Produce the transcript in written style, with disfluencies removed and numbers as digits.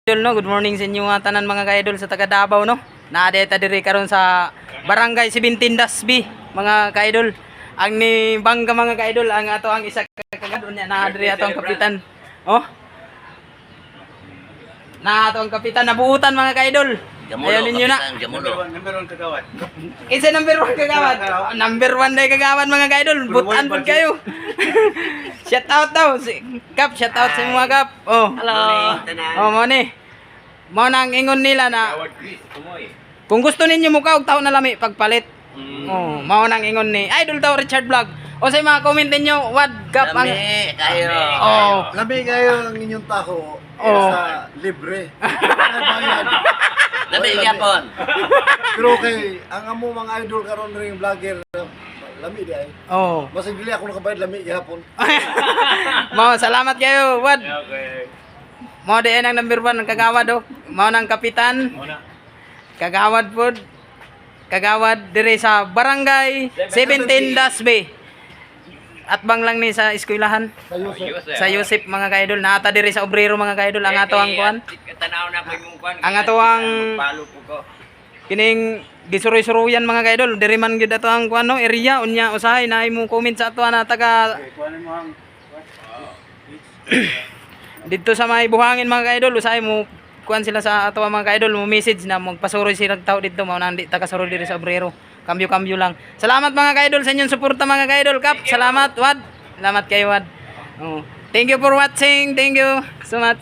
Idol, no, good morning sa inyo nga tanan mga ka-idol sa taga Davao, no. Naadeta diri karon sa Barangay 17 Dasbi mga ka-idol. Ang ni bangga mga ka-idol ang ato ang isa kagadon niya na diri ato ang kapitan. Oh. Na ato ang kapitan nabuutan mga ka-idol. Ayan ninyo na. Number 1 kagawad. Isa number 1 kagawad. Number 1 day kagawad mga ka-idol. Butan pud kayo. Shout out daw. Kap, shout out sa mga kap. Oh. Hello. Oh, mo ni. Mo nang ingon nila na kung gusto ninyo muka og taon na lami pagpalit. Oh, mao nang ingon ni Idol daw Richard Vlog. O sa mga comment ninyo, wad kap ang Lami kayo. Oh. Labi kayo ang inyong taho sa libre. Lami yapon. Pero kay ang amo mga idol karon ring vlogger lami di ay. Oh. Basig dili ako nakabayad lami gihapon. Mao salamat kayo, wad. Mao di ang number 1 ang kagawad do. Mao nang kapitan. Kagawad pod. Kagawad dire sa Barangay 17 Dasbe. At bang lang ni sa eskwelahan sa Yusip mga ka-idol. Naata diri sa obrero mga ka-idol ang ato ang kuan. Tanaw na ko imong kuan. Ang ato ang palo po ko. kining gisuroy-suroyan mga ka-idol. Diri man gyud ato ang kuan no area unya usahay na imong comment sa ato na taga dito sa may buhangin mga ka-idol usahay mo kuan sila sa ato mga ka-idol mo message na magpasuroy sila tao dito mao nang di taga suroy diri sa obrero. Kambyo-kambyo lang. Salamat mga ka-idol sa inyong suporta mga ka-idol. Kap, salamat Wad. Salamat kay Wad. Oh. Thank you for watching. Thank you so much.